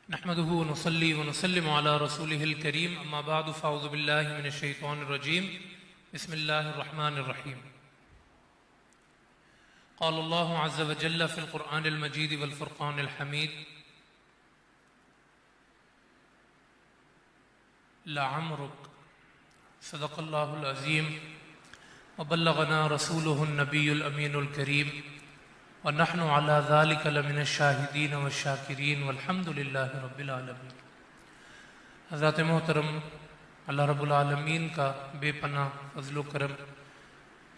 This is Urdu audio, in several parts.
نحمده ونصلي ونسلم على رسوله الكريم اما بعد فاعوذ بالله من الشيطان الرجيم بسم الله الرحمن الرحيم قال الله عز وجل في القرآن المجيد والفرقان الحميد لعمرك صدق الله العظيم وبلغنا رسوله النبي الأمين الكريم ونحن على ذلك لمن الشاہدین والشاکرین والحمد للہ رب العالمین۔ حضرات محترم، اللہ رب العالمین کا بے پناہ فضل و کرم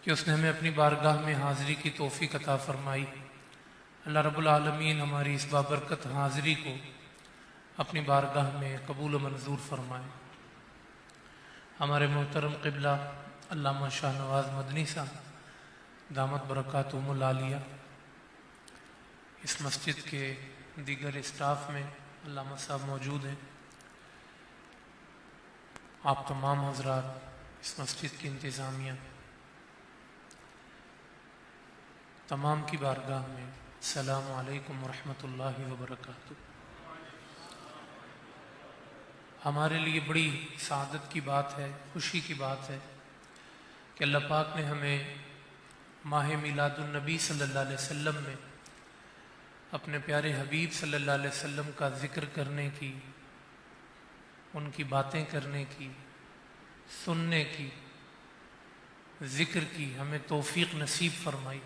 کہ اس نے ہمیں اپنی بارگاہ میں حاضری کی توفیق عطا فرمائی۔ اللہ رب العالمین ہماری اس بابرکت حاضری کو اپنی بارگاہ میں قبول و منظور فرمائے۔ ہمارے محترم قبلہ علامہ شاہ نواز مدنی صاحب دامت برکاتہم العالیہ، اس مسجد کے دیگر اسٹاف میں علامہ صاحب موجود ہیں، آپ تمام حضرات، اس مسجد کی انتظامیہ، تمام کی بارگاہ میں السلام علیکم ورحمۃ اللہ وبرکاتہ۔ ہمارے لیے بڑی سعادت کی بات ہے، خوشی کی بات ہے کہ اللہ پاک نے ہمیں ماہ میلاد النبی صلی اللہ علیہ وسلم میں اپنے پیارے حبیب صلی اللہ علیہ وسلم کا ذکر کرنے کی، ان کی باتیں کرنے کی، سننے کی، ذکر کی ہمیں توفیق نصیب فرمائی۔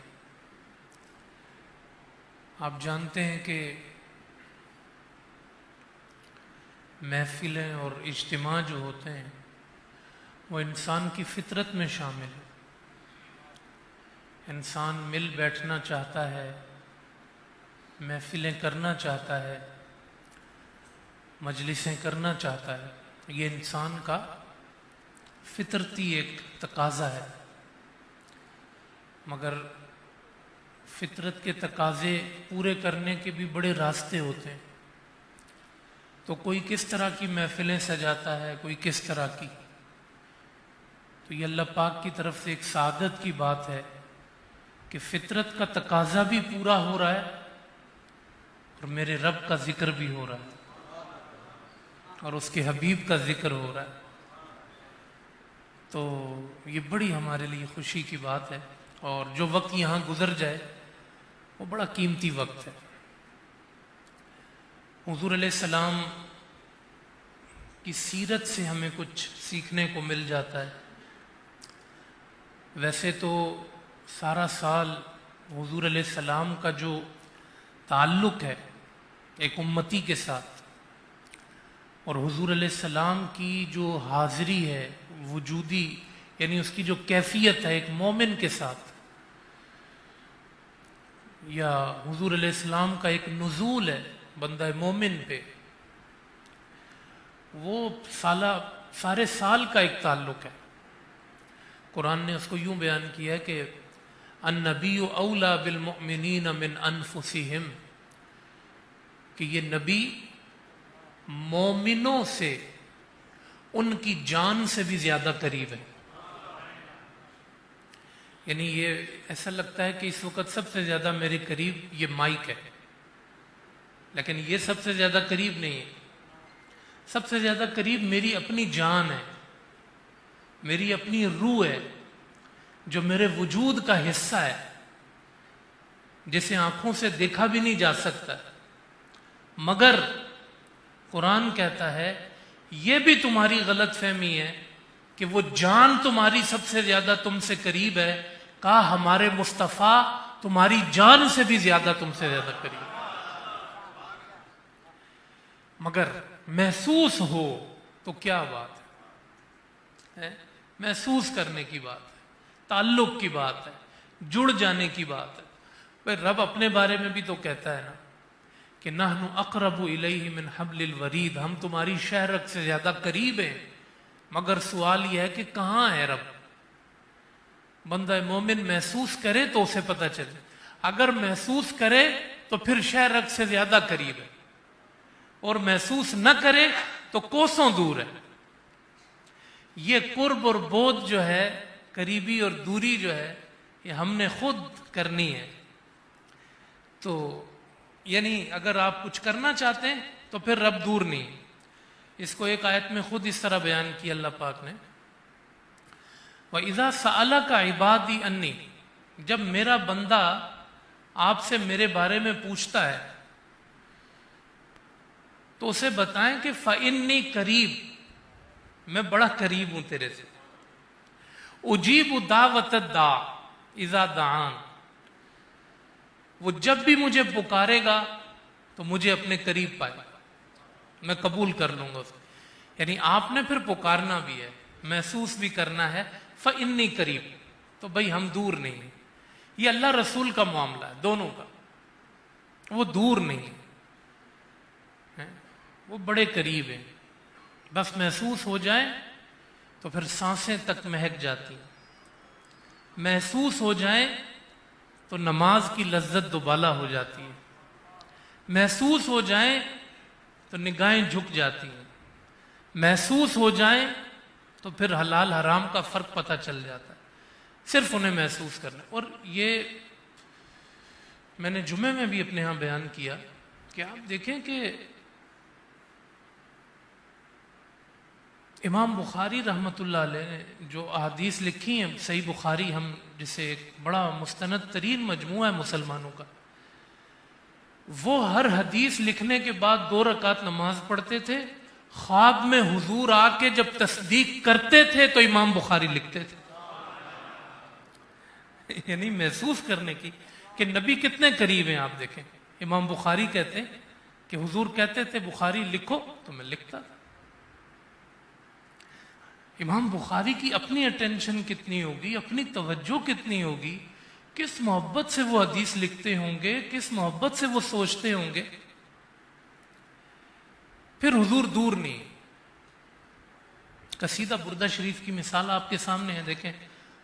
آپ جانتے ہیں کہ محفلیں اور اجتماع جو ہوتے ہیں وہ انسان کی فطرت میں شامل ہے۔ انسان مل بیٹھنا چاہتا ہے، محفلیں کرنا چاہتا ہے، مجلسیں کرنا چاہتا ہے، یہ انسان کا فطرتی ایک تقاضا ہے۔ مگر فطرت کے تقاضے پورے کرنے کے بھی بڑے راستے ہوتے ہیں۔ تو کوئی کس طرح کی محفلیں سجاتا ہے، کوئی کس طرح کی۔ تو یہ اللہ پاک کی طرف سے ایک سعادت کی بات ہے کہ فطرت کا تقاضا بھی پورا ہو رہا ہے اور میرے رب کا ذکر بھی ہو رہا ہے اور اس کے حبیب کا ذکر ہو رہا ہے۔ تو یہ بڑی ہمارے لیے خوشی کی بات ہے، اور جو وقت یہاں گزر جائے وہ بڑا قیمتی وقت ہے۔ حضور علیہ السلام کی سیرت سے ہمیں کچھ سیکھنے کو مل جاتا ہے۔ ویسے تو سارا سال حضور علیہ السلام کا جو تعلق ہے ایک امتی کے ساتھ، اور حضور علیہ السلام کی جو حاضری ہے وجودی، یعنی اس کی جو کیفیت ہے ایک مومن کے ساتھ، یا حضور علیہ السلام کا ایک نزول ہے بندہ مومن پہ، وہ سارے سال کا ایک تعلق ہے۔ قرآن نے اس کو یوں بیان کیا ہے کہ النبی اولا بالمؤمنین من انفسہم، کہ یہ نبی مومنوں سے ان کی جان سے بھی زیادہ قریب ہے۔ یعنی یہ ایسا لگتا ہے کہ اس وقت سب سے زیادہ میرے قریب یہ مائک ہے، لیکن یہ سب سے زیادہ قریب نہیں ہے۔ سب سے زیادہ قریب میری اپنی جان ہے، میری اپنی روح ہے، جو میرے وجود کا حصہ ہے، جسے آنکھوں سے دیکھا بھی نہیں جا سکتا، مگر قرآن کہتا ہے یہ بھی تمہاری غلط فہمی ہے کہ وہ جان تمہاری سب سے زیادہ تم سے قریب ہے۔ کہا ہمارے مصطفیٰ تمہاری جان سے بھی زیادہ تم سے زیادہ قریب، مگر محسوس ہو تو کیا بات ہے، محسوس کرنے کی بات ہے، تعلق کی بات ہے، جڑ جانے کی بات ہے۔ بھئی رب اپنے بارے میں بھی تو کہتا ہے نا کہ نحن اقرب الیہ من حبل الورید، ہم تمہاری شہرک سے زیادہ قریب ہیں، مگر سوال یہ ہے کہ کہاں ہے رب۔ بندہ مومن محسوس کرے تو اسے پتہ چلے، اگر محسوس کرے تو پھر شہرک سے زیادہ قریب ہے، اور محسوس نہ کرے تو کوسوں دور ہے۔ یہ قرب اور بعد جو ہے، قریبی اور دوری جو ہے، یہ ہم نے خود کرنی ہے۔ تو یعنی اگر آپ کچھ کرنا چاہتے ہیں تو پھر رب دور نہیں. اس کو ایک آیت میں خود اس طرح بیان کیا اللہ پاک نے, وَإِذَا سَأَلَكَ عِبَادِي أَنِّي, جب میرا بندہ آپ سے میرے بارے میں پوچھتا ہے تو اسے بتائیں کہ فَإِنِّي قریب, میں بڑا قریب ہوں تیرے سے. اجیب دعوت الداع اذا دعان, وہ جب بھی مجھے پکارے گا تو مجھے اپنے قریب پائے گا, میں قبول کر لوں گا اسے. یعنی آپ نے پھر پکارنا بھی ہے, محسوس بھی کرنا ہے. فإنی قریب, تو بھائی ہم دور نہیں ہیں. یہ اللہ رسول کا معاملہ ہے دونوں کا, وہ دور نہیں ہے, وہ بڑے قریب ہیں. بس محسوس ہو جائے تو پھر سانسیں تک مہک جاتی ہیں, محسوس ہو جائیں تو نماز کی لذت دوبالا ہو جاتی ہے, محسوس ہو جائیں تو نگاہیں جھک جاتی ہیں, محسوس ہو جائیں تو پھر حلال حرام کا فرق پتہ چل جاتا ہے, صرف انہیں محسوس کرنا. اور یہ میں نے جمعے میں بھی اپنے ہاں بیان کیا کہ آپ دیکھیں کہ امام بخاری رحمۃ اللہ علیہ نے جو احادیث لکھی ہیں, صحیح بخاری ہم جسے ایک بڑا مستند ترین مجموعہ ہے مسلمانوں کا, وہ ہر حدیث لکھنے کے بعد 2 رکعت نماز پڑھتے تھے. خواب میں حضور آ کے جب تصدیق کرتے تھے تو امام بخاری لکھتے تھے. یعنی محسوس کرنے کی کہ نبی کتنے قریب ہیں. آپ دیکھیں امام بخاری کہتے ہیں کہ حضور کہتے تھے بخاری لکھو تو میں لکھتا تھا. امام بخاری کی اپنی اٹینشن کتنی ہوگی, اپنی توجہ کتنی ہوگی, کس محبت سے وہ حدیث لکھتے ہوں گے, کس محبت سے وہ سوچتے ہوں گے. پھر حضور دور نہیں. قصیدہ بردہ شریف کی مثال آپ کے سامنے ہے, دیکھیں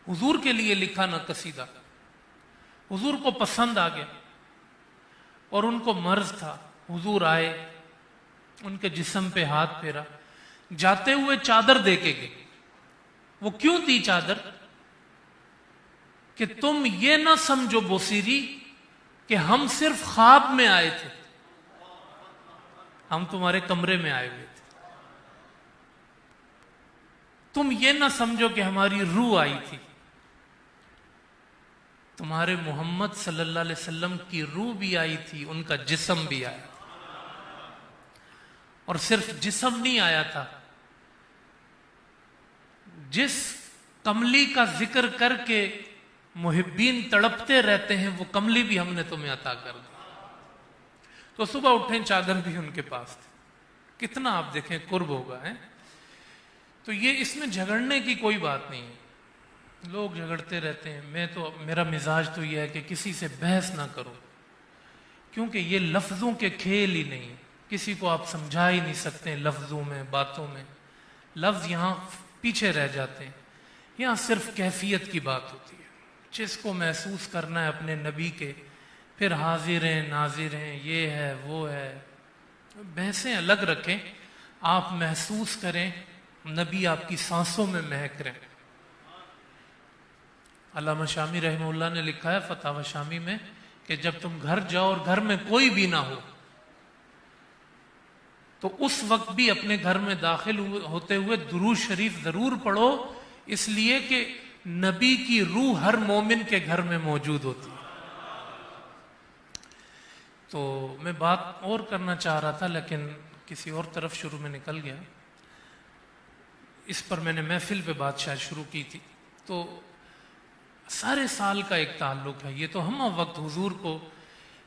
حضور کے لیے لکھا نہ قصیدہ, حضور کو پسند آ گیا اور ان کو مرض تھا. حضور آئے, ان کے جسم پہ ہاتھ پھیرا, جاتے ہوئے چادر دے کے گئے. وہ کیوں دی چادر؟ کہ تم یہ نہ سمجھو بوسیری کہ ہم صرف خواب میں آئے تھے, ہم تمہارے کمرے میں آئے ہوئے تھے. تم یہ نہ سمجھو کہ ہماری روح آئی تھی, تمہارے محمد صلی اللہ علیہ وسلم کی روح بھی آئی تھی, ان کا جسم بھی آیا. اور صرف جسم نہیں آیا تھا, جس کملی کا ذکر کر کے محبین تڑپتے رہتے ہیں وہ کملی بھی ہم نے تمہیں عطا کر دی. تو صبح اٹھیں چادر بھی ان کے پاس تھی. کتنا آپ دیکھیں قرب ہوگا ہے. تو یہ اس میں جھگڑنے کی کوئی بات نہیں ہے. لوگ جھگڑتے رہتے ہیں, میرا مزاج تو یہ ہے کہ کسی سے بحث نہ کرو, کیونکہ یہ لفظوں کے کھیل ہی نہیں. کسی کو آپ سمجھا ہی نہیں سکتے لفظوں میں, باتوں میں. لفظ یہاں پیچھے رہ جاتے ہیں. یہاں صرف کیفیت کی بات ہوتی ہے. جس کو محسوس کرنا ہے اپنے نبی کے, پھر حاضر ہیں ناظر ہیں, یہ ہے وہ ہے, بحثیں الگ رکھیں. آپ محسوس کریں نبی آپ کی سانسوں میں مہک رہے ہیں. علامہ شامی رحمہ اللہ نے لکھا ہے فتاوی شامی میں کہ جب تم گھر جاؤ اور گھر میں کوئی بھی نہ ہو تو اس وقت بھی اپنے گھر میں داخل ہوتے ہوئے درود شریف ضرور پڑھو, اس لیے کہ نبی کی روح ہر مومن کے گھر میں موجود ہوتی ہے. تو میں بات اور کرنا چاہ رہا تھا لیکن کسی اور طرف شروع میں نکل گیا. اس پر میں نے محفل پہ بات شاید شروع کی تھی. تو سارے سال کا ایک تعلق ہے. یہ تو ہم وقت حضور کو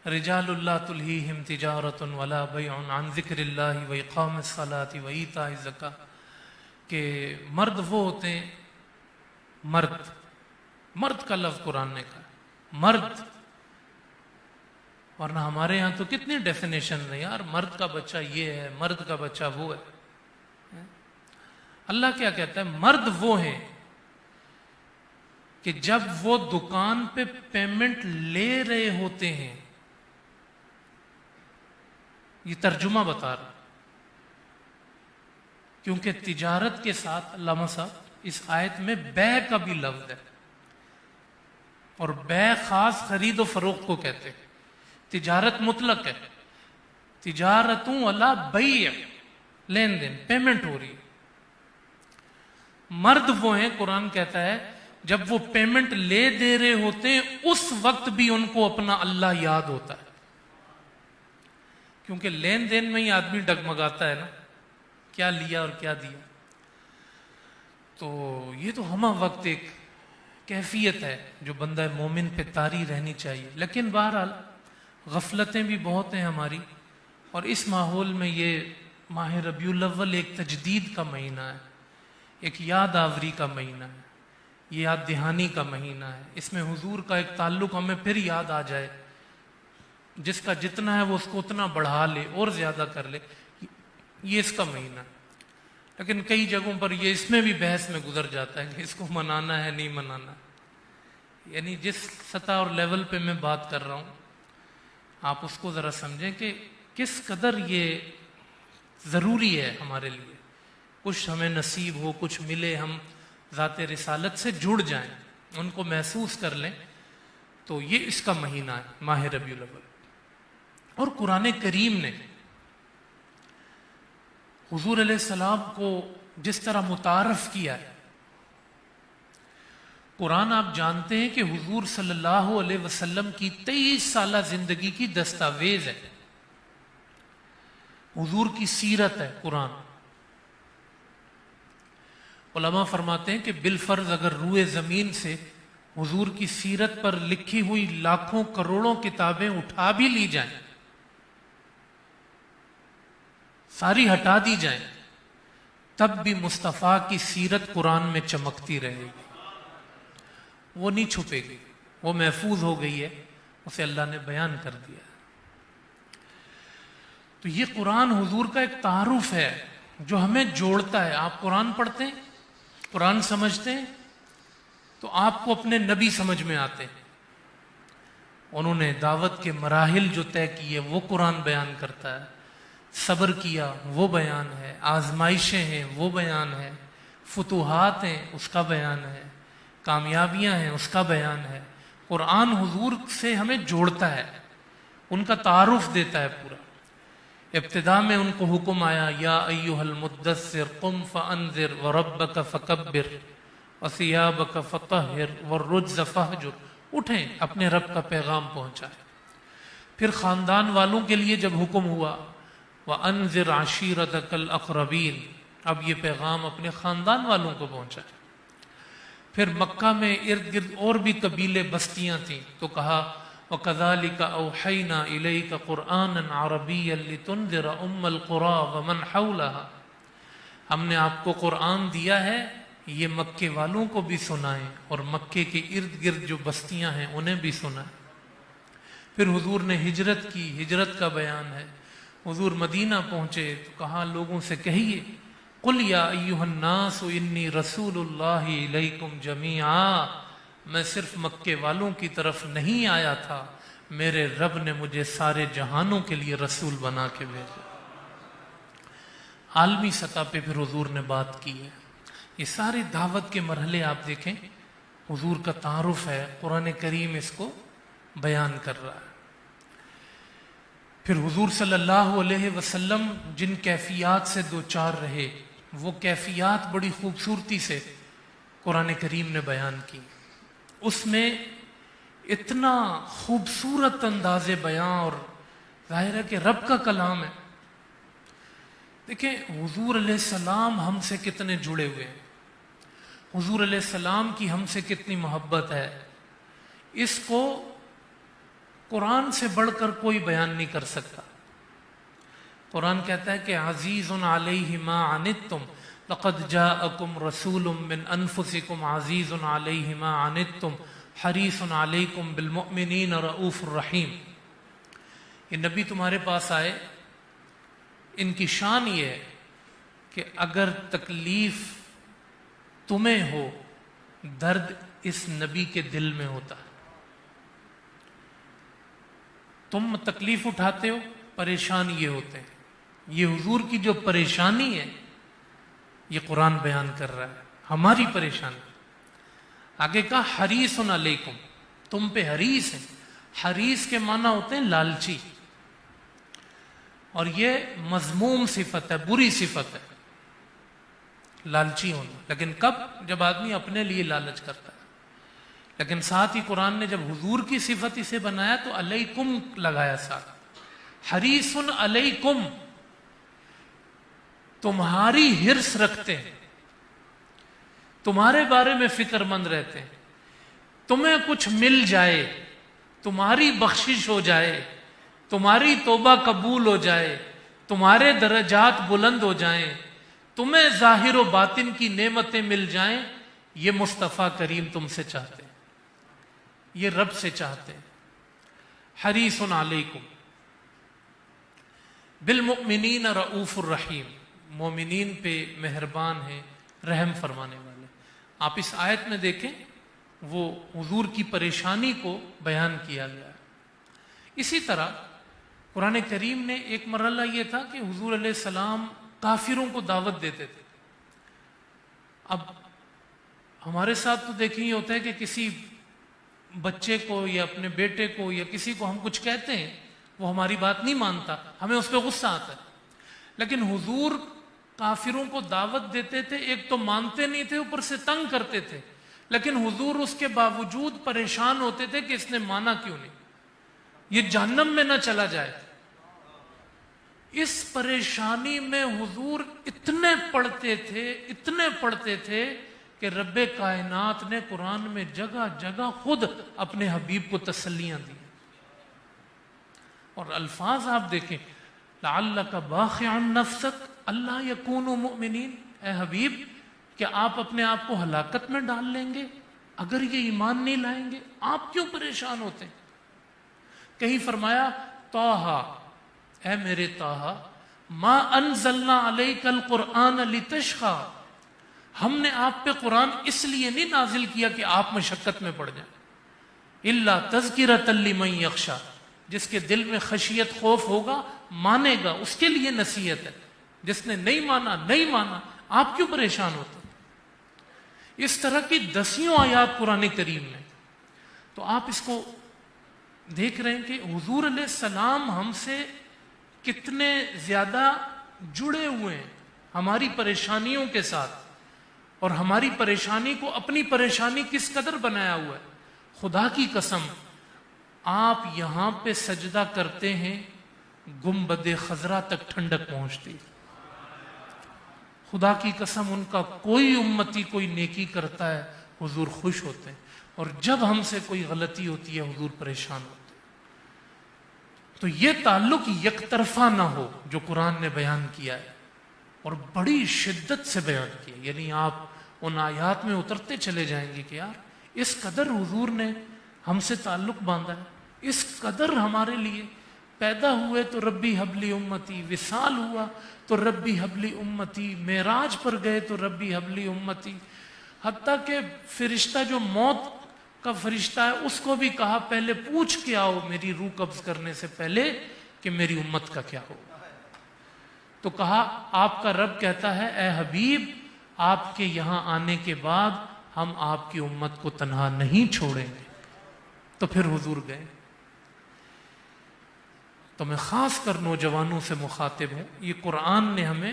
رجال اللہ تلہیہم تجارت ولا بیع عن ذکر اللہ واقام الصلاۃ وایتاء الزکاۃ, کہ مرد وہ ہوتے ہیں, مرد کا لفظ قرآن نے کہا مرد, ورنہ ہمارے یہاں تو کتنی ڈیفینیشن ہے یار. مرد کا بچہ یہ ہے, مرد کا بچہ وہ ہے. اللہ کیا کہتا ہے؟ مرد وہ ہیں کہ جب وہ دکان پہ پیمنٹ لے رہے ہوتے ہیں, یہ ترجمہ بتا رہا کیونکہ تجارت کے ساتھ علامہ صاحب اس آیت میں بے کا بھی لفظ ہے, اور بے خاص خرید و فروخت کو کہتے ہیں. تجارت مطلق ہے, تجارتوں ولا بیع، لین دین، پیمنٹ ہو رہی ہے۔ مرد وہ ہیں، قرآن کہتا ہے جب وہ پیمنٹ لے دے رہے ہوتے ہیں اس وقت بھی ان کو اپنا اللہ یاد ہوتا ہے، کیونکہ لین دین میں ہی آدمی ڈگمگاتا ہے نا، کیا لیا اور کیا دیا۔ تو یہ تو ہمہ وقت ایک کیفیت ہے جو بندہ مومن پہ طاری رہنی چاہیے۔ لیکن بہرحال غفلتیں بھی بہت ہیں ہماری، اور اس ماحول میں یہ ماہ ربیع الاول ایک تجدید کا مہینہ ہے، ایک یاد آوری کا مہینہ ہے، یہ یاد دہانی کا مہینہ ہے۔ اس میں حضور کا ایک تعلق ہمیں پھر یاد آ جائے، جس کا جتنا ہے وہ اس کو اتنا بڑھا لے اور زیادہ کر لے، یہ اس کا مہینہ ہے۔ لیکن کئی جگہوں پر یہ اس میں بھی بحث میں گزر جاتا ہے کہ اس کو منانا ہے نہیں منانا، یعنی جس سطح اور لیول پہ میں بات کر رہا ہوں آپ اس کو ذرا سمجھیں کہ کس قدر یہ ضروری ہے ہمارے لیے۔ کچھ ہمیں نصیب ہو، کچھ ملے، ہم ذات رسالت سے جڑ جائیں، ان کو محسوس کر لیں، تو یہ اس کا مہینہ ہے ماہ ربیع الاول۔ اور قرآن کریم نے حضور علیہ السلام کو جس طرح متعارف کیا ہے، قرآن آپ جانتے ہیں کہ حضور صلی اللہ علیہ وسلم کی 23 سالہ زندگی کی دستاویز ہے، حضور کی سیرت ہے قرآن۔ علماء فرماتے ہیں کہ بالفرض اگر روئے زمین سے حضور کی سیرت پر لکھی ہوئی لاکھوں کروڑوں کتابیں اٹھا بھی لی جائیں، ساری ہٹا دی جائیں، تب بھی مصطفیٰ کی سیرت قرآن میں چمکتی رہے گی، وہ نہیں چھپے گی، وہ محفوظ ہو گئی ہے، اسے اللہ نے بیان کر دیا۔ تو یہ قرآن حضور کا ایک تعارف ہے جو ہمیں جوڑتا ہے۔ آپ قرآن پڑھتے ہیں، قرآن سمجھتے ہیں، تو آپ کو اپنے نبی سمجھ میں آتے ہیں۔ انہوں نے دعوت کے مراحل جو طے کیے وہ قرآن بیان کرتا ہے، صبر کیا وہ بیان ہے، آزمائشیں ہیں وہ بیان ہے، فتوحات ہیں اس کا بیان ہے، کامیابیاں ہیں اس کا بیان ہے۔ قرآن حضور سے ہمیں جوڑتا ہے، ان کا تعارف دیتا ہے پورا۔ ابتدا میں ان کو حکم آیا، یا ایھا المدثر قم فانذر وربک فکبر وثیابک فطہر والرجز فہجر، اٹھیں اپنے رب کا پیغام پہنچائیں۔ پھر خاندان والوں کے لیے جب حکم ہوا، وانذر عشیرتک الاقربین، اب یہ پیغام اپنے خاندان والوں کو پہنچائیں۔ پھر مکہ میں ارد گرد اور بھی قبیلے بستیاں تھیں، تو کہا وَكَذَلِكَ أَوْحَيْنَا إِلَيْكَ قُرْآنًا عَرَبِيًّا لِتُنذِرَ أُمَّ الْقُرَىٰ وَمَنْ حَوْلَهَا، ہم نے آپ کو قرآن دیا ہے یہ مکے والوں کو بھی سنائیں اور مکے کے ارد گرد جو بستیاں ہیں انہیں بھی سنائیں۔ پھر حضور نے ہجرت کی، ہجرت کا بیان ہے۔ حضور مدینہ پہنچے تو کہا لوگوں سے کہیے، قُلْ يَا أَيُّهَا النَّاسُ إِنِّي رَسُولُ اللَّهِ إِلَيْكُمْ جَمِيعًا، میں صرف مکے والوں کی طرف نہیں آیا تھا، میرے رب نے مجھے سارے جہانوں کے لیے رسول بنا کے بھیجا۔ عالمی سطح پہ پھر حضور نے بات کی ہے۔ یہ سارے دعوت کے مرحلے آپ دیکھیں، حضور کا تعارف ہے، قرآن کریم اس کو بیان کر رہا ہے۔ پھر حضور صلی اللہ علیہ وسلم جن کیفیات سے دوچار رہے، وہ کیفیات بڑی خوبصورتی سے قرآن کریم نے بیان کی۔ اس میں اتنا خوبصورت انداز بیان، اور ظاہر ہے کہ رب کا کلام ہے۔ دیکھیں حضور علیہ السلام ہم سے کتنے جڑے ہوئے ہیں، حضور علیہ السلام کی ہم سے کتنی محبت ہے، اس کو قرآن سے بڑھ کر کوئی بیان نہیں کر سکتا۔ قرآن کہتا ہے کہ عزیز علیہ ما عنتم لقد جاءکم رسول من انفسکم عزیز علیہ ما عنتم حریص علیکم بالمؤمنین رؤوف الرحیم۔ یہ نبی تمہارے پاس آئے، ان کی شان یہ ہے کہ اگر تکلیف تمہیں ہو، درد اس نبی کے دل میں ہوتا ہے۔ تم تکلیف اٹھاتے ہو، پریشان یہ ہوتے ہیں، یہ حضور کی جو پریشانی ہے یہ قرآن بیان کر رہا ہے، ہماری پریشانی۔ آگے کہا حریص علیکم، تم پہ حریص ہے۔ حریص کے معنی ہوتے ہیں لالچی، اور یہ مذموم صفت ہے، بری صفت ہے لالچی ہونا، لیکن کب؟ جب آدمی اپنے لیے لالچ کرتا ہے۔ لیکن ساتھ ہی قرآن نے جب حضور کی صفت اسے بنایا تو علیکم لگایا ساتھ، حریص علیکم، تمہاری حرص رکھتے ہیں، تمہارے بارے میں فکر مند رہتے ہیں، تمہیں کچھ مل جائے، تمہاری بخشش ہو جائے، تمہاری توبہ قبول ہو جائے، تمہارے درجات بلند ہو جائیں، تمہیں ظاہر و باطن کی نعمتیں مل جائیں، یہ مصطفیٰ کریم تم سے چاہتے ہیں، یہ رب سے چاہتے ہیں۔ حریص علیکم بالمؤمنین رؤوف الرحیم، مومنین پہ مہربان ہیں، رحم فرمانے والے۔ آپ اس آیت میں دیکھیں وہ حضور کی پریشانی کو بیان کیا گیا ہے۔ اسی طرح قرآن کریم نے ایک مرحلہ یہ تھا کہ حضور علیہ السلام کافروں کو دعوت دیتے تھے۔ اب ہمارے ساتھ تو دیکھیں یہ ہوتا ہے کہ کسی بچے کو یا اپنے بیٹے کو یا کسی کو ہم کچھ کہتے ہیں، وہ ہماری بات نہیں مانتا، ہمیں اس پہ غصہ آتا ہے، لیکن حضور کافروں کو دعوت دیتے تھے، ایک تو مانتے نہیں تھے، اوپر سے تنگ کرتے تھے، لیکن حضور اس کے باوجود پریشان ہوتے تھے کہ اس نے مانا کیوں نہیں، یہ جہنم میں نہ چلا جائے۔ اس پریشانی میں حضور اتنے پڑھتے تھے کہ رب کائنات نے قرآن میں جگہ جگہ خود اپنے حبیب کو تسلیاں دی، اور الفاظ آپ دیکھیں، لعلک باخع نفسک اللہ یکونوا مؤمنین، اے حبیب کیا آپ اپنے آپ کو ہلاکت میں ڈال لیں گے اگر یہ ایمان نہیں لائیں گے؟ آپ کیوں پریشان ہوتے ہیں؟ کہیں فرمایا طٰہٰ، اے میرے طٰہٰ، ما انزلنا علیک القرآن لتشقیٰ، ہم نے آپ پہ قرآن اس لیے نہیں نازل کیا کہ آپ مشقت میں پڑ جائیں، الا تذکرۃ لمن یخشیٰ، جس کے دل میں خشیت خوف ہوگا مانے گا، اس کے لیے نصیحت ہے، جس نے نہیں مانا، آپ کیوں پریشان ہوتے؟ اس طرح کی دسیوں آیات قرآن کریم میں، تو آپ اس کو دیکھ رہے ہیں کہ حضور علیہ السلام ہم سے کتنے زیادہ جڑے ہوئے ہیں ہماری پریشانیوں کے ساتھ، اور ہماری پریشانی کو اپنی پریشانی کس قدر بنایا ہوا ہے۔ خدا کی قسم آپ یہاں پہ سجدہ کرتے ہیں، گنبد خضرا تک ٹھنڈک پہنچتی، خدا کی قسم ان کا کوئی امتی کوئی نیکی کرتا ہے حضور خوش ہوتے ہیں، اور جب ہم سے کوئی غلطی ہوتی ہے حضور پریشان ہوتے ہیں۔ تو یہ تعلق یک طرفہ نہ ہو جو قرآن نے بیان کیا ہے، اور بڑی شدت سے بیان کیا، یعنی آپ ان آیات میں اترتے چلے جائیں گے کہ یار اس قدر حضور نے ہم سے تعلق باندھا ہے، اس قدر ہمارے لیے پیدا ہوئے تو ربی حبلی امتی، وصال ہوا تو ربی حبلی امتی، معراج پر گئے تو ربی حبلی امتی، حتیٰ کہ فرشتہ جو موت کا فرشتہ ہے اس کو بھی کہا پہلے پوچھ کے آؤ میری روح قبض کرنے سے پہلے کہ میری امت کا کیا ہو۔ تو کہا آپ کا رب کہتا ہے اے حبیب آپ کے یہاں آنے کے بعد ہم آپ کی امت کو تنہا نہیں چھوڑیں گے، تو پھر حضور گئے۔ تو میں خاص کر نوجوانوں سے مخاطب ہوں، یہ قرآن نے ہمیں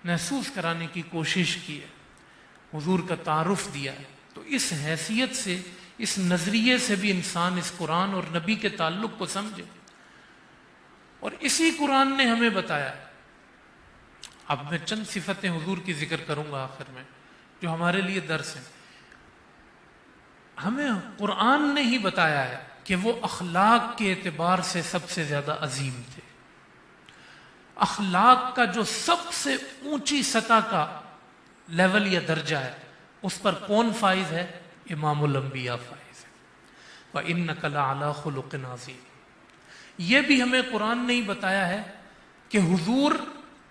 محسوس کرانے کی کوشش کی ہے، حضور کا تعارف دیا ہے، تو اس حیثیت سے، اس نظریے سے بھی انسان اس قرآن اور نبی کے تعلق کو سمجھے، اور اسی قرآن نے ہمیں بتایا ہے۔ اب میں چند صفتیں حضور کی ذکر کروں گا آخر میں جو ہمارے لیے درس ہیں۔ ہمیں قرآن نے ہی بتایا ہے کہ وہ اخلاق کے اعتبار سے سب سے زیادہ عظیم تھے، اخلاق کا جو سب سے اونچی سطح کا لیول یا درجہ ہے اس پر کون فائز ہے؟ امام الانبیاء فائز ہے۔ وَإِنَّكَ لَعَلَىٰ خُلُقٍ عَظِيمٍ۔ یہ بھی ہمیں قرآن نے ہی بتایا ہے کہ حضور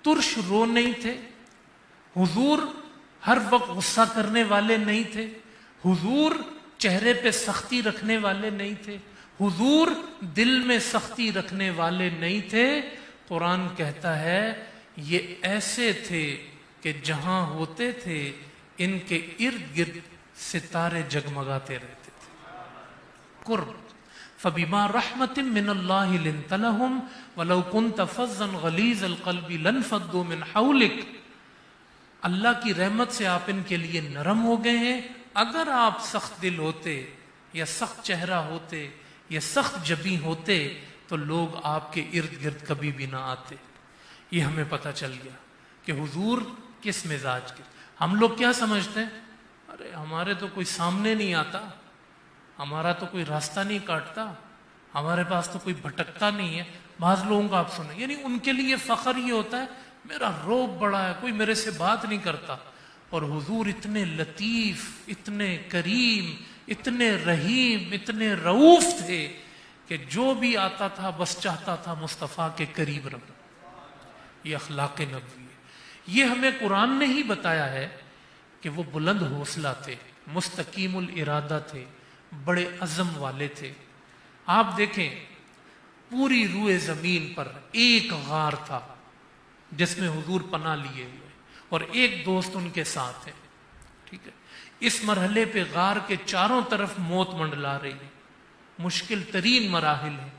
ترش رو نہیں تھے، حضور ہر وقت غصہ کرنے والے نہیں تھے، حضور چہرے پہ سختی رکھنے والے نہیں تھے، حضور دل میں سختی رکھنے والے نہیں تھے۔ قرآن کہتا ہے یہ ایسے تھے کہ جہاں ہوتے تھے ان کے ارد گرد ستارے جگمگاتے رہتے تھے۔ قرب فبما رحمت من اللہ لنت لہم ولو کنت فظا غلیظ القلب لانفضوا من حولک، اللہ کی رحمت سے آپ ان کے لیے نرم ہو گئے ہیں، اگر آپ سخت دل ہوتے یا سخت چہرہ ہوتے یا سخت جبیں ہوتے تو لوگ آپ کے ارد گرد کبھی بھی نہ آتے۔ یہ ہمیں پتہ چل گیا کہ حضور کس مزاج کے۔ ہم لوگ کیا سمجھتے ہیں، ارے ہمارے تو کوئی سامنے نہیں آتا، ہمارا تو کوئی راستہ نہیں کاٹتا، ہمارے پاس تو کوئی بھٹکتا نہیں ہے۔ بعض لوگوں کا آپ سنیں، یعنی ان کے لیے فخر یہ ہوتا ہے میرا روب بڑا ہے، کوئی میرے سے بات نہیں کرتا۔ اور حضور اتنے لطیف، اتنے کریم، اتنے رحیم، اتنے رؤوف تھے کہ جو بھی آتا تھا بس چاہتا تھا مصطفیٰ کے قریب رہو۔ یہ اخلاق نبوی ہے۔ یہ ہمیں قرآن نے ہی بتایا ہے کہ وہ بلند حوصلہ تھے، مستقیم الارادہ تھے، بڑے عزم والے تھے۔ آپ دیکھیں پوری روئے زمین پر ایک غار تھا جس میں حضور پناہ لیے ہوئے اور ایک دوست ان کے ساتھ ہے، ٹھیک ہے۔ اس مرحلے پہ غار کے چاروں طرف موت منڈلا رہی ہے، مشکل ترین مراحل ہیں۔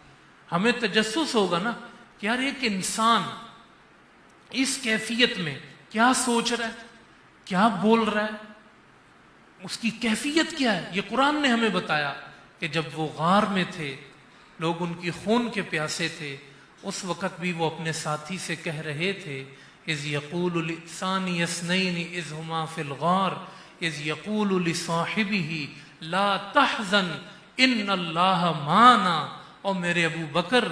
ہمیں تجسس ہوگا نا کہ یار ایک انسان اس کیفیت میں کیا سوچ رہا ہے، کیا بول رہا ہے، اس کی کیفیت کیا ہے۔ یہ قرآن نے ہمیں بتایا کہ جب وہ غار میں تھے، لوگ ان کی خون کے پیاسے تھے، اس وقت بھی وہ اپنے ساتھی سے کہہ رہے تھے اذ یقول ثانی اثنین اذ ہما فی الغار اذ یقول لصاحبہ لا تحزن ان اللہ معنا۔ اور میرے ابو بکر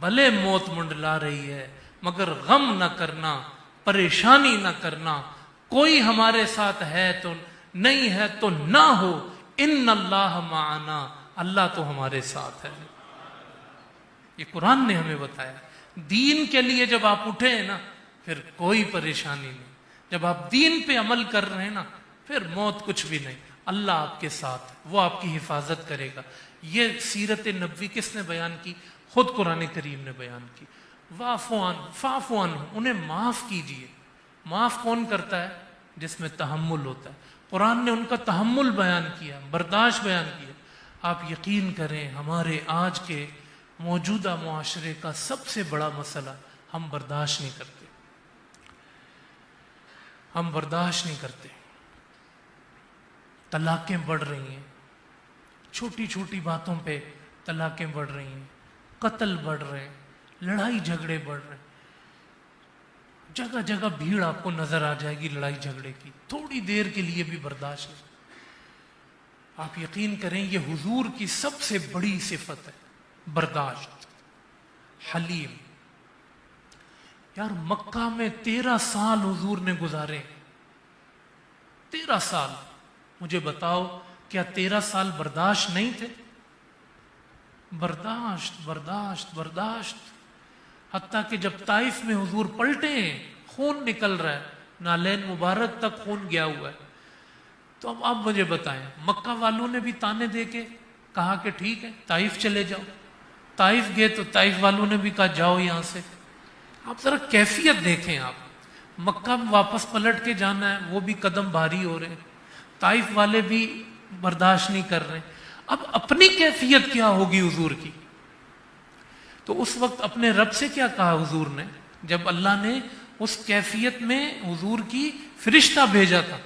بھلے موت منڈلا رہی ہے مگر غم نہ کرنا، پریشانی نہ کرنا، کوئی ہمارے ساتھ ہے تو نہیں ہے تو نہ ہو، ان اللہ معنا، اللہ تو ہمارے ساتھ ہے۔ یہ قرآن نے ہمیں بتایا۔ دین کے لیے جب آپ اٹھے ہیں نا پھر کوئی پریشانی نہیں، جب آپ دین پہ عمل کر رہے ہیں نا پھر موت کچھ بھی نہیں، اللہ آپ کے ساتھ، وہ آپ کی حفاظت کرے گا۔ یہ سیرت نبوی کس نے بیان کی؟ خود قرآن کریم نے بیان کی۔ فاعف عنہم، انہیں معاف کیجئے۔ معاف کون کرتا ہے؟ جس میں تحمل ہوتا ہے۔ قرآن نے ان کا تحمل بیان کیا، برداشت بیان کیا۔ آپ یقین کریں ہمارے آج کے موجودہ معاشرے کا سب سے بڑا مسئلہ ہم برداشت نہیں کرتے، ہم برداشت نہیں کرتے۔ طلاقیں بڑھ رہی ہیں، چھوٹی چھوٹی باتوں پہ طلاقیں بڑھ رہی ہیں، قتل بڑھ رہے ہیں، لڑائی جھگڑے بڑھ رہے ہیں، جگہ جگہ بھیڑ آپ کو نظر آ جائے گی لڑائی جھگڑے کی، تھوڑی دیر کے لیے بھی برداشت نہیں۔ آپ یقین کریں یہ حضور کی سب سے بڑی صفت ہے، برداشت، حلیم۔ یار مکہ میں 13 سال حضور نے گزارے، 13 سال۔ مجھے بتاؤ کیا 13 سال برداشت نہیں تھے؟ برداشت برداشت برداشت، حتیٰ کہ جب طائف میں حضور پلٹے ہیں، خون نکل رہا ہے، نالین مبارک تک خون گیا ہوا ہے، تو اب آپ مجھے بتائیں مکہ والوں نے بھی تانے دے کے کہا کہ ٹھیک ہے طائف چلے جاؤ، طائف گئے تو طائف والوں نے بھی کہا جاؤ یہاں سے۔ آپ ذرا کیفیت دیکھیں، آپ مکہ میں واپس پلٹ کے جانا ہے وہ بھی قدم بھاری ہو رہے ہیں، طائف والے بھی برداشت نہیں کر رہے۔ اب اپنی کیفیت کیا ہوگی حضور کی؟ تو اس وقت اپنے رب سے کیا کہا حضور نے جب اللہ نے اس کیفیت میں حضور کی فرشتہ بھیجا تھا،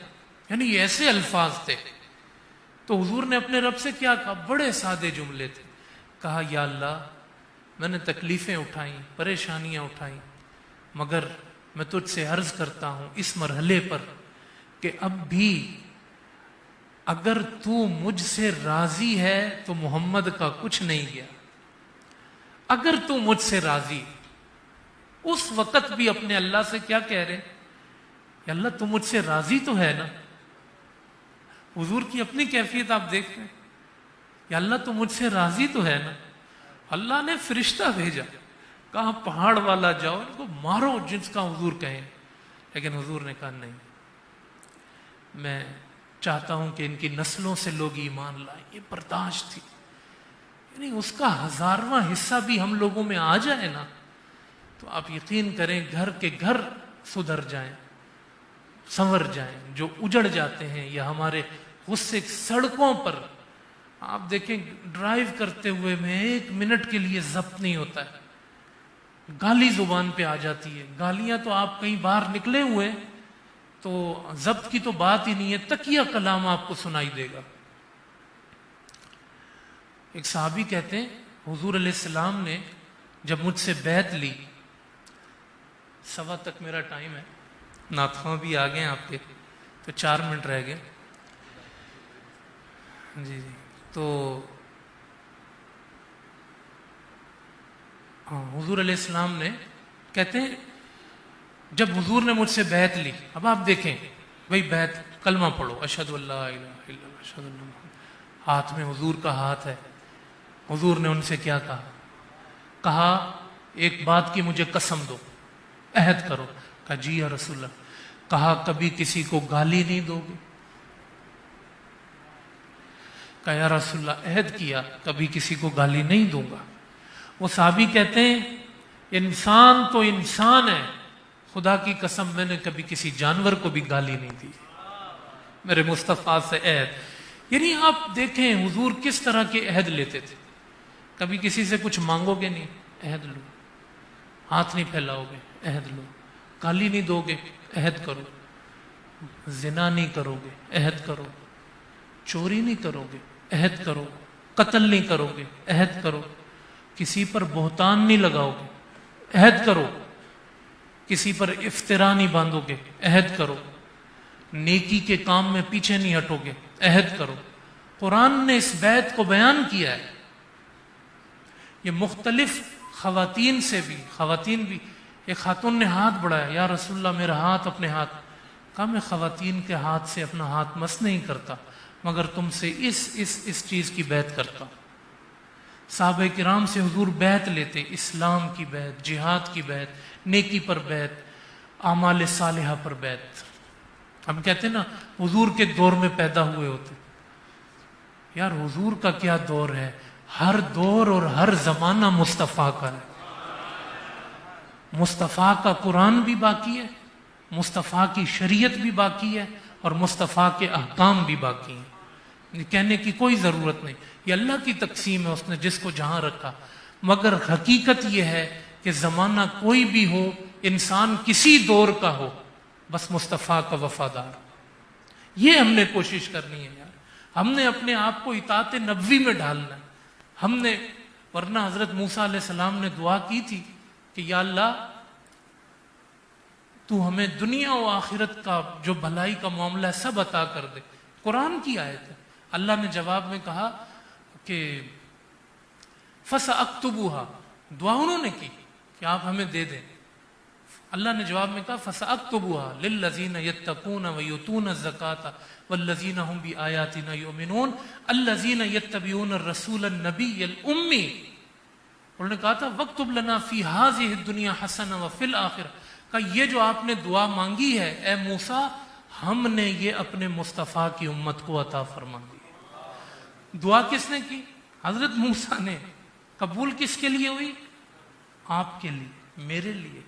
یعنی یہ ایسے الفاظ تھے، تو حضور نے اپنے رب سے کیا کہا؟ بڑے سادے جملے تھے، کہا یا اللہ میں نے تکلیفیں اٹھائیں، پریشانیاں اٹھائیں، مگر میں تجھ سے عرض کرتا ہوں اس مرحلے پر کہ اب بھی اگر تو مجھ سے راضی ہے تو محمد کا کچھ نہیں گیا، اگر تو مجھ سے راضی۔ اس وقت بھی اپنے اللہ سے کیا کہہ رہے؟ یا اللہ تو مجھ سے راضی تو ہے نا؟ حضور کی اپنی کیفیت آپ دیکھتے ہیں، یا اللہ تو مجھ سے راضی تو ہے نا؟ اللہ نے فرشتہ بھیجا، کہا پہاڑ والا جاؤ ان کو مارو جس کا حضور کہیں، لیکن حضور نے کہا نہیں، میں چاہتا ہوں کہ ان کی نسلوں سے لوگ ایمان لائیں۔ یہ برداشت تھی، یعنی اس کا 1000واں حصہ بھی ہم لوگوں میں آ جائے نا تو آپ یقین کریں گھر کے گھر سدھر جائیں، سنور جائیں۔ جو اجڑ جاتے ہیں یا ہمارے غصے سڑکوں پر آپ دیکھیں ڈرائیو کرتے ہوئے میں 1 منٹ کے لیے ضبط نہیں ہوتا ہے، گالی زبان پہ آ جاتی ہے، گالیاں تو آپ کہیں باہر نکلے ہوئے تو ضبط کی تو بات ہی نہیں ہے، تکیہ کلام آپ کو سنائی دے گا۔ ایک صحابی کہتے ہیں حضور علیہ السلام نے جب مجھ سے بیعت لی، 1:15 تک میرا ٹائم ہے، ناطخواں بھی آ گئے ہیں آپ کے، تو 4 منٹ رہ گئے۔ جی تو حضور علیہ السلام نے کہتے ہیں جب حضور نے مجھ سے بیعت لی، اب آپ دیکھیں بھائی بیعت، کلمہ پڑھو اشہد ان لا الہ الا اللہ اشہد ان محمد، ہاتھ میں حضور کا ہاتھ ہے۔ حضور نے ان سے کیا کہا ایک بات کی مجھے قسم دو، عہد کرو۔ کہا جی یا رسول اللہ۔ کہا کبھی کسی کو گالی نہیں دو گے؟ کہا یا رسول اللہ عہد کیا کبھی کسی کو گالی نہیں دوں گا۔ وہ صحابی کہتے ہیں انسان تو انسان ہے، خدا کی قسم میں نے کبھی کسی جانور کو بھی گالی نہیں دی، میرے مصطفیٰ سے عہد۔ یعنی آپ دیکھیں حضور کس طرح کے عہد لیتے تھے، کبھی کسی سے کچھ مانگو گے نہیں، عہد لو، ہاتھ نہیں پھیلاؤ گے، عہد لو، گالی نہیں دو گے، عہد کرو، زنا نہیں کرو گے، عہد کرو، چوری نہیں کرو گے، عہد کرو، قتل نہیں کرو گے، عہد کرو، کسی پر بہتان نہیں لگاؤ گے، عہد کرو، کسی پر افترا نہیں باندھو گے، عہد کرو، نیکی کے کام میں پیچھے نہیں ہٹو گے، عہد کرو۔ قرآن نے اس بیعت کو بیان کیا ہے۔ یہ مختلف خواتین سے بھی، خواتین بھی، ایک خاتون نے ہاتھ بڑھایا، یا رسول اللہ میرا ہاتھ، اپنے ہاتھ۔ کہا میں خواتین کے ہاتھ سے اپنا ہاتھ مس نہیں کرتا، مگر تم سے اس چیز کی بیعت کرتا ہوں۔ صحابہ کرام سے حضور بیعت لیتے، اسلام کی بیعت، جہاد کی بیعت، نیکی پر بیعت، اعمال صالحہ پر بیعت۔ ہم کہتے ہیں نا حضور کے دور میں پیدا ہوئے ہوتے، یار حضور کا کیا دور ہے، ہر دور اور ہر زمانہ مصطفیٰ کا ہے۔ مصطفیٰ کا قرآن بھی باقی ہے، مصطفیٰ کی شریعت بھی باقی ہے، اور مصطفیٰ کے احکام بھی باقی ہیں۔ کہنے کی کوئی ضرورت نہیں، یہ اللہ کی تقسیم ہے، اس نے جس کو جہاں رکھا۔ مگر حقیقت یہ ہے کہ زمانہ کوئی بھی ہو، انسان کسی دور کا ہو، بس مصطفیٰ کا وفادار۔ یہ ہم نے کوشش کرنی ہے یار، ہم نے اپنے آپ کو اطاعت نبوی میں ڈالنا ہے۔ ہم نے، ورنہ حضرت موسیٰ علیہ السلام نے دعا کی تھی کہ یا اللہ تو ہمیں دنیا و آخرت کا جو بھلائی کا معاملہ ہے سب عطا کر دے۔ قرآن کی آیت ہے۔ اللہ نے جواب میں کہا کہ فَسَأَكْتُبُهَا، دعا انہوں نے کی کہ آپ ہمیں دے دیں۔ اللہ نے جواب میں کہا فَسَأَكْتُبُهَا لِلَّذِينَ يَتَّقُونَ وَيُؤْتُونَ الزَّكَاةَ وَالَّذِينَ هُمْ بِآيَاتِنَا يُؤْمِنُونَ الَّذِينَ يَتَّبِعُونَ الرَّسُولَ النَّبِيَّ الْأُمِّيَّ۔ انہوں نے کہا تھا وَاكْتُبْ لَنَا فِي هَٰذِهِ الدُّنْيَا حَسَنَةً وَفِي الْآخِرَةِ، کہ یہ جو آپ نے دعا مانگی ہے اے موسیٰ، ہم نے یہ اپنے مصطفیٰ کی امت کو عطا فرما دی۔ دعا کس نے کی؟ حضرت موسیٰ نے۔ قبول کس کے لیے ہوئی؟ آپ کے لیے، میرے لیے۔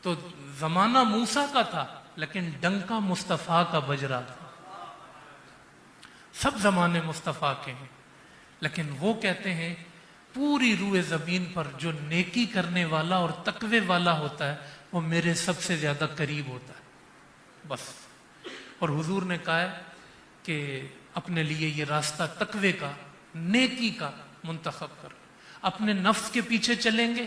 تو زمانہ موسیٰ کا تھا لیکن ڈنکا مصطفیٰ کا بج رہا تھا۔ سب زمانے مصطفیٰ کے ہیں، لیکن وہ کہتے ہیں پوری روئے زمین پر جو نیکی کرنے والا اور تقوی والا ہوتا ہے وہ میرے سب سے زیادہ قریب ہوتا ہے، بس۔ اور حضور نے کہا ہے کہ اپنے لیے یہ راستہ تقوی کا، نیکی کا منتخب کر۔ اپنے نفس کے پیچھے چلیں گے،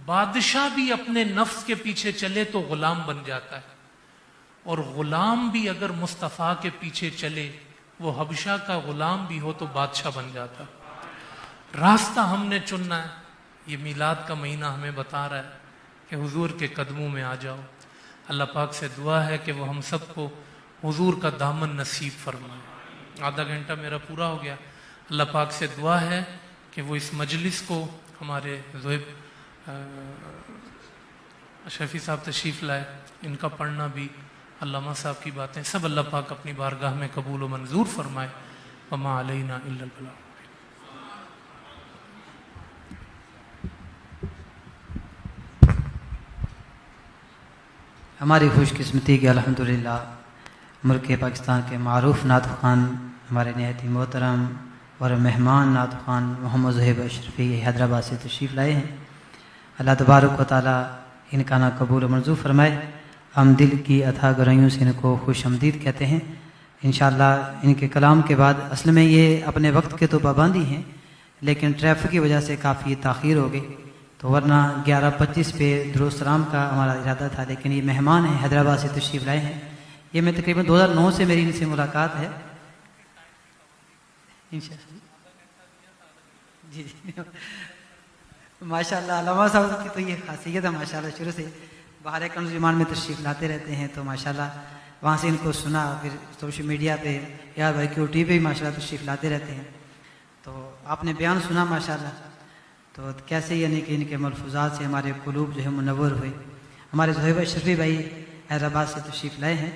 بادشاہ بھی اپنے نفس کے پیچھے چلے تو غلام بن جاتا ہے، اور غلام بھی اگر مصطفیٰ کے پیچھے چلے، وہ حبشہ کا غلام بھی ہو تو بادشاہ بن جاتا ہے۔ راستہ ہم نے چننا ہے۔ یہ میلاد کا مہینہ ہمیں بتا رہا ہے کہ حضور کے قدموں میں آ جاؤ۔ اللہ پاک سے دعا ہے کہ وہ ہم سب کو حضور کا دامن نصیب فرمائے۔ آدھا گھنٹہ میرا پورا ہو گیا۔ اللہ پاک سے دعا ہے کہ وہ اس مجلس کو، ہمارے ذویب شفیع صاحب تشریف لائے، ان کا پڑھنا بھی، علامہ صاحب کی باتیں، سب اللہ پاک اپنی بارگاہ میں قبول و منظور فرمائے۔ وما علینا الا البلاغ۔ ہماری خوش قسمتی کہ الحمدللہ ملک پاکستان کے معروف نعت خوان ہمارے نہایت ہی محترم اور مہمان نعت خوان محمد زہیب اشرفی حیدرآباد سے تشریف لائے ہیں. اللہ تبارک و تعالیٰ ان کا نا قبول و منظور فرمائے. ہم دل کی اتھا گہرائیوں سے ان کو خوش آمدید کہتے ہیں. انشاءاللہ ان کے کلام کے بعد اصل میں یہ اپنے وقت کے تو پابندی ہیں لیکن ٹریفک کی وجہ سے کافی تاخیر ہو گئی, تو ورنہ 11:25 پہ درود سلام کا ہمارا ارادہ تھا, لیکن یہ مہمان ہیں حیدرآباد سے تشریف لائے ہیں. یہ میں تقریباً 2009 سے میری ان سے ملاقات ہے. جی ماشاء اللہ علامہ صاحب کی تو یہ خاصیت ہے ماشاء اللہ, شروع سے باہر کنز ایمان میں تشریف لاتے رہتے ہیں, تو ماشاء اللہ وہاں سے ان کو سنا, پھر سوشل میڈیا پہ یا بھائی QT پہ بھی ماشاء اللہ تشریف لاتے رہتے ہیں. تو آپ نے بیان سنا ماشاء اللہ, تو کیسے یعنی کہ ان کے ملفوظات سے ہمارے قلوب جو ہے منور ہوئے. ہمارے زہیب اشرفی بھائی حیدرآباد سے تشریف لائے ہیں.